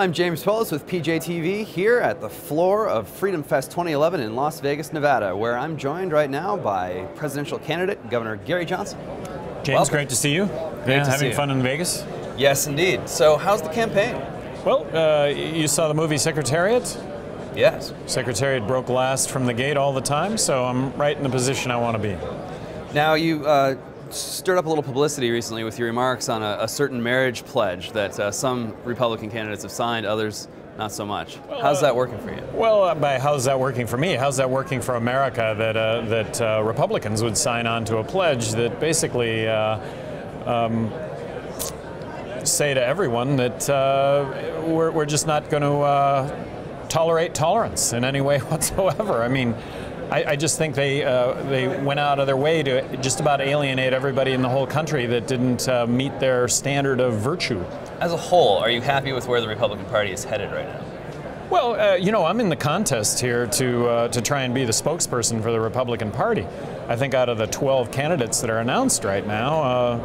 I'm James Poulos with PJTV here at the floor of Freedom Fest 2011 in Las Vegas, Nevada, where I'm joined right now by presidential candidate Governor Gary Johnson. James, welcome. Great to see you. Having fun in Vegas? Yes, indeed. So, how's the campaign? Well, you saw the movie Secretariat? Yes. Secretariat broke last from the gate all the time, so I'm right in the position I want to be. Now, you stirred up a little publicity recently with your remarks on a certain marriage pledge that some Republican candidates have signed, others not so much. Well, how's that working for you? Well, by how's that working for me? How's that working for America that Republicans would sign on to a pledge that basically say to everyone that we're just not going to tolerate tolerance in any way whatsoever. I mean, I just think they went out of their way to just about alienate everybody in the whole country that didn't meet their standard of virtue. As a whole, are you happy with where the Republican Party is headed right now? Well, you know, I'm in the contest here to try and be the spokesperson for the Republican Party. I think out of the 12 candidates that are announced right now,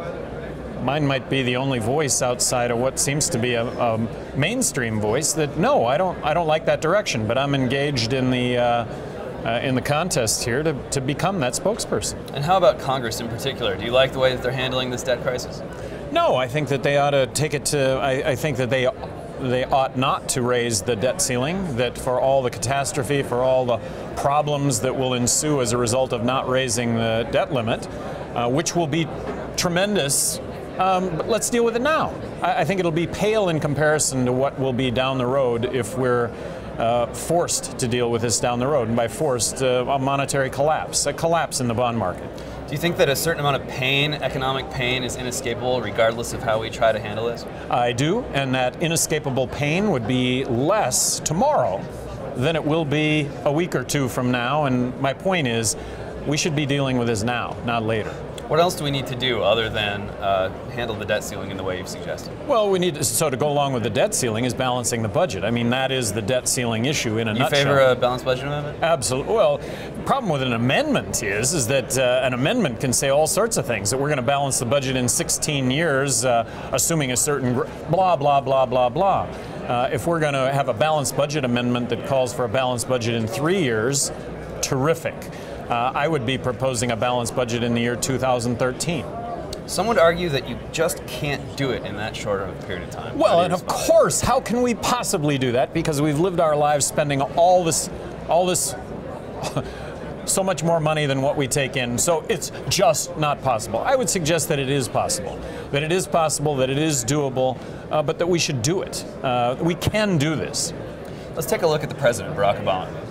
mine might be the only voice outside of what seems to be a mainstream voice that, no, I don't like that direction, but I'm engaged in the contest here to become that spokesperson. And how about Congress in particular? Do you like the way that they're handling this debt crisis? No, I think that they ought to take it to, I think that they ought not to raise the debt ceiling, that for all the catastrophe, for all the problems that will ensue as a result of not raising the debt limit, which will be tremendous, but let's deal with it now. I think it'll be pale in comparison to what will be down the road if we're forced to deal with this down the road, and by forced, a monetary collapse, a collapse in the bond market. Do you think that a certain amount of pain, economic pain, is inescapable regardless of how we try to handle this? I do, and that inescapable pain would be less tomorrow than it will be a week or two from now, and my point is we should be dealing with this now, not later. What else do we need to do other than handle the debt ceiling in the way you've suggested? Well, we need to, so to go along with the debt ceiling is balancing the budget. I mean, that is the debt ceiling issue in a nutshell. You favor a balanced budget amendment? Absolutely. Well, the problem with an amendment is that an amendment can say all sorts of things, that we're going to balance the budget in 16 years, assuming a certain blah, blah, blah, blah, blah. If we're going to have a balanced budget amendment that calls for a balanced budget in 3 years, terrific. I would be proposing a balanced budget in the year 2013. Some would argue that you just can't do it in that short of a period of time. Well, and of course, how can we possibly do that? Because we've lived our lives spending all this, so much more money than what we take in. So it's just not possible. I would suggest that it is possible, that it is doable, but that we should do it. We can do this. Let's take a look at the president, Barack Obama.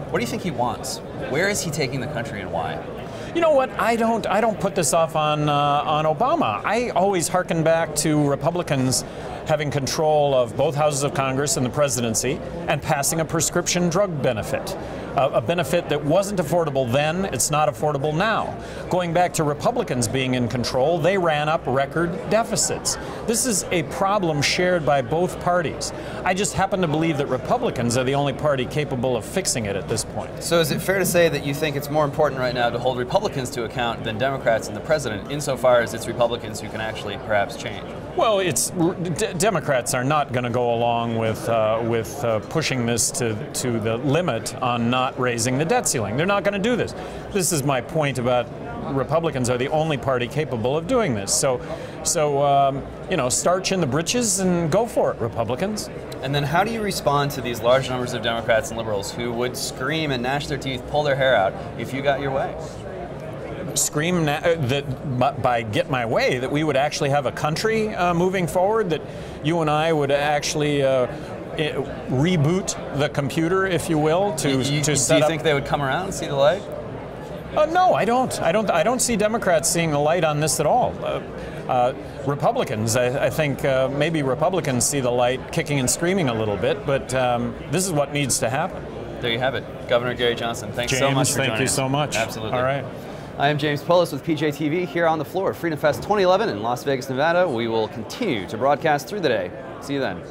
What do you think he wants? Where is he taking the country and why? You know what? I don't put this off on Obama. I always hearken back to Republicans having control of both houses of Congress and the presidency and passing a prescription drug benefit. A benefit that wasn't affordable then, it's not affordable now. Going back to Republicans being in control, they ran up record deficits. This is a problem shared by both parties. I just happen to believe that Republicans are the only party capable of fixing it at this point. So is it fair to say that you think it's more important right now to hold Republicans to account than Democrats and the president, insofar as it's Republicans who can actually perhaps change? Well, Democrats are not going to go along with pushing this to the limit on not raising the debt ceiling. They're not going to do this. This is my point about Republicans are the only party capable of doing this. So you know, starch in the britches and go for it, Republicans. And then how do you respond to these large numbers of Democrats and liberals who would scream and gnash their teeth, pull their hair out if you got your way? Scream that by get my way, that we would actually have a country moving forward, that you and I would actually reboot the computer, if you will, to set up. Do you think they would come around and see the light? No, I don't. I don't see Democrats seeing the light on this at all. Republicans, I think maybe Republicans see the light kicking and screaming a little bit, but this is what needs to happen. There you have it. Governor Gary Johnson, thanks so much for joining us. Thank you so much. Absolutely. All right. I am James Poulos with PJTV here on the floor of Freedom Fest 2011 in Las Vegas, Nevada. We will continue to broadcast through the day. See you then.